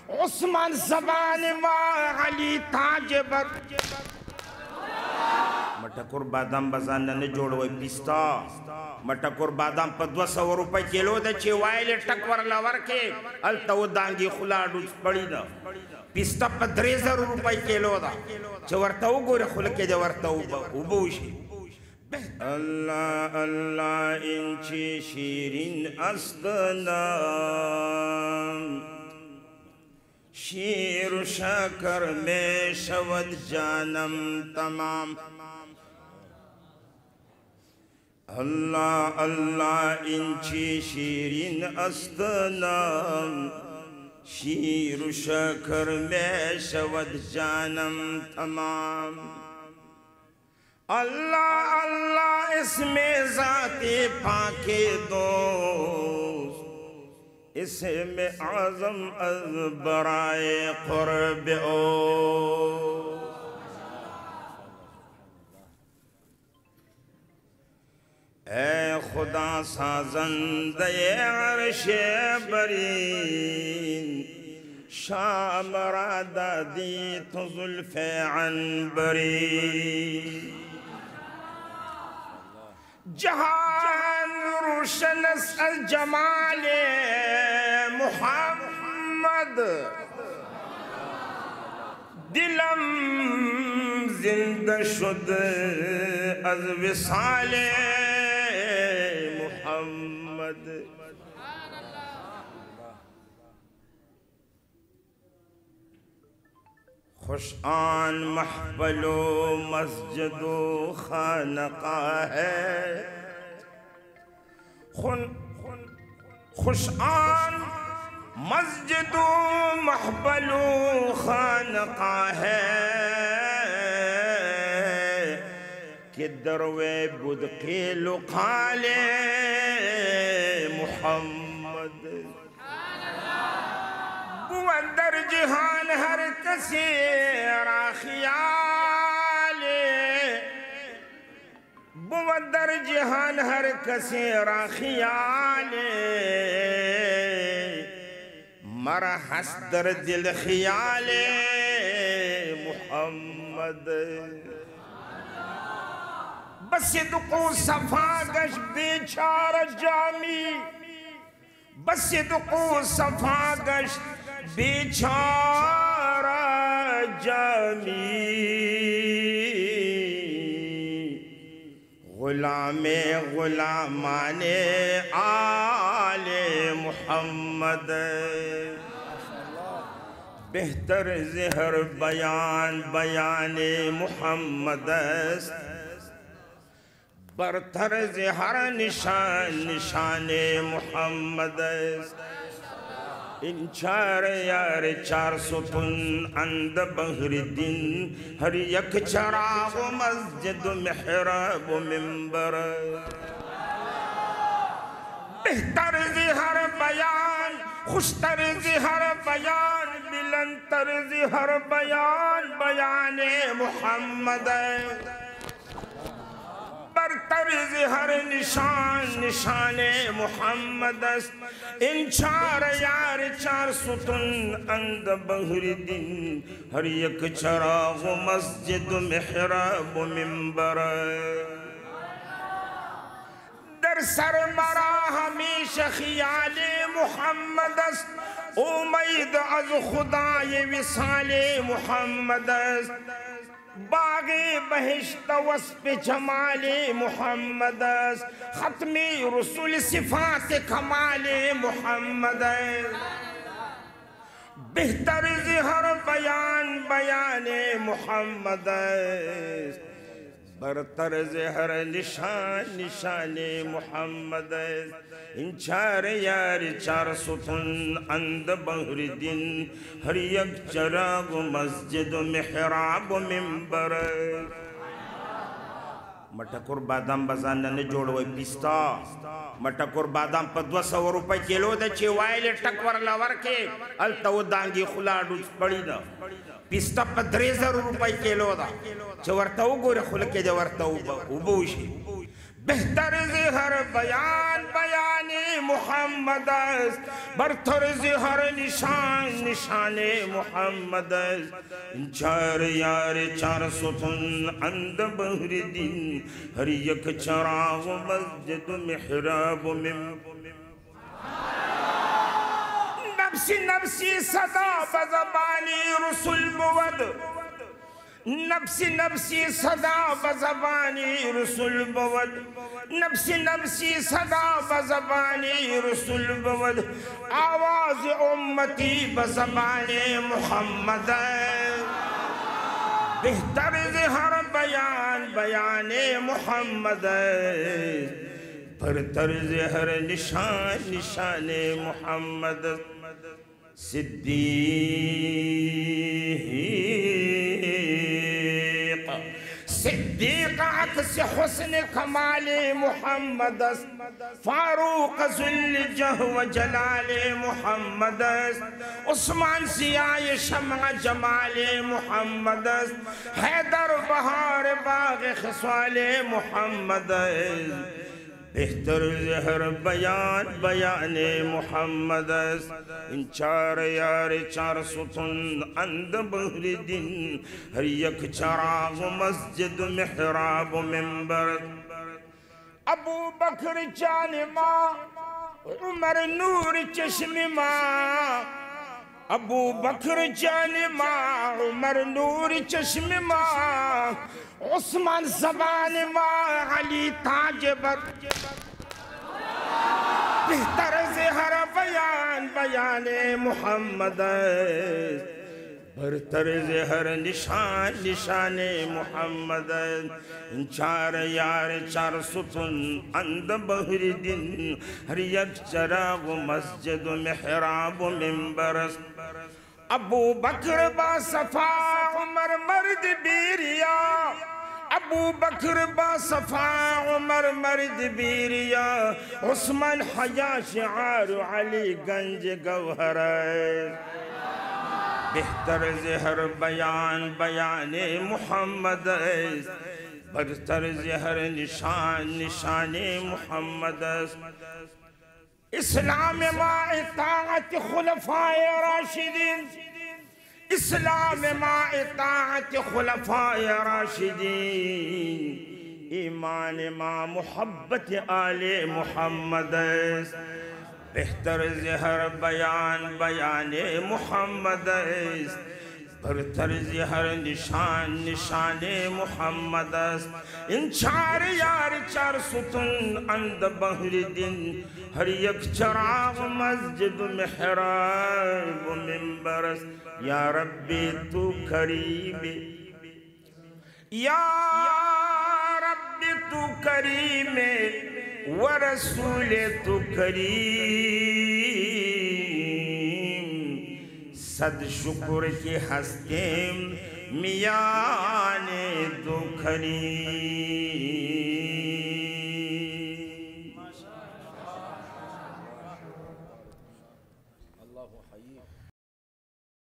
عثمان زبان و علی تاج بر مٹکور بادام بزانه نه جوړوي پستا مٹکور بادام په 200 روپے کیلو ده چې وایل ټک ورلا ورکه الته ودانګي خلاډو پړی ده پستا په 3000 روپے کیلو ده چې ورته وګوره خلک دې ورته وبوشي الله الله انچی شیرین استنا شیر و شکر میں شود جانم تمام اللہ اللہ انچی شیرین استنا شیر و شکر میں شود جانم تمام اللہ اللہ اس میں ذات پاک دوست اسم اعظم از برائے قرب او اے خدا سازندہ عرش برین شام را دادی تو زلف عنبری جہان روشن الجمال محمد دلم زندہ شد از وصال محمد خوش آن محفل و مسجد و خانقاہ ہے خوش آن مسجد و محفل و خانقاہ ہے کہ دروے بود قیل و قال محمد در جہان ہر کسی را خیال در جہان ہر کسی را خیال مرا ہس در دل خیال محمد بصدق و صفا گش بیچار جامی بصدق و صفا گش بیچارہ جامی غلام غلامان آل محمد بہتر زہر بیان بیان محمد است برتر زہر نشان نشان محمد است ان چار یار 400 تن اند بحر دن ہر یک چراغ و مسجد و محراب و منبر بہتر زہر بیان خوشتر زہر بیان بلندتر زہر بیان بیان محمد برتر زہر نشان نشان محمد است ان چار یار 400 تن اند بحر دن ہر یک چراغ و مسجد و محراب و منبر در سر مرا ہمیشہ خیال محمد است امید از خدای وصال محمد است باغ بہشت وصف جمال محمد است ختمی رسول صفات کمال محمد است بہتر زہر بیان بیان محمد است برتر زہر نشان نشان محمد است ان چار یار 400 تن اند بحر دن ہر یک چراغ مسجد و محراب و منبر مٹکور بادام بزانه نه جوړوي پستا مٹکور بادام په 200 روپے کیلو ده چې وایل ټک ورلا ورکه الته ودانګي خلاډو پړی ده پستا په 3000 روپے کیلو ده چې ورته وګوره خلک دې ورته وبوشي بہتر ہر بیان بیان محمد است، برتر ہر نشان نشان محمد است. چار یار چار ستون اند بحر دین، ہر یک چراغ مسجد محراب نفسی نفسی صدا بزبانی رسول بود، نفسی نفسی صدا بزبانی رسول بود، نفسی نفسی صدا بزبانی رسول بود. آواز امتی بزبان محمد، بہتر ہر بیان بیان محمد، برتر ہر نشان نشان محمد. صدیق صدیق عکس حسن کمال محمد است، فاروق ذل جہ و جلال محمد است، عثمان سیاہ شمع جمال محمد است، حیدر بہار باغ خصال محمد است. بہتر ہر بیان بیان محمد است. ان چار یار چار ستون اند بحر دین، ہر یک چراغ مسجد محراب منبر. ابو بکر جان ماں، عمر نور چشم ماں، ابو بکر جان ماں، عمر نور چشم ماں، عثمان زبان ماں، علی تاج بر. بہتر ہر بیان بیان محمد است، برتر ہر نشان نشان محمد. چار یار چار ستون اند بحر دین، ہر یک چراغ مسجد محراب منبر. ابو بکر با صفا عمر مرد بیریا، ابو بکر با صفا عمر مرد بیریا، عثمان حیا شعار علی گنج گوہر. بہتر ہر بیان بیان محمد است، برتر ہر نشان نشان محمد است. اسلام ما اطاعت خلفاء راشدین، اسلام ما اطاعت خلفاء راشدین، ایمان ما محبت آل محمد است. بہتر ہر بیان بیان محمد است، برتر ہر نشان نشان محمد است. ان چار یار چار ستون اند بحر دین، ہر یک چراغ مسجد محراب منبر است. یا ربی تو کریم، یا ربی تو کریم، ورسول تو کریم. صد شکر کی ہستیم میان دو کریم.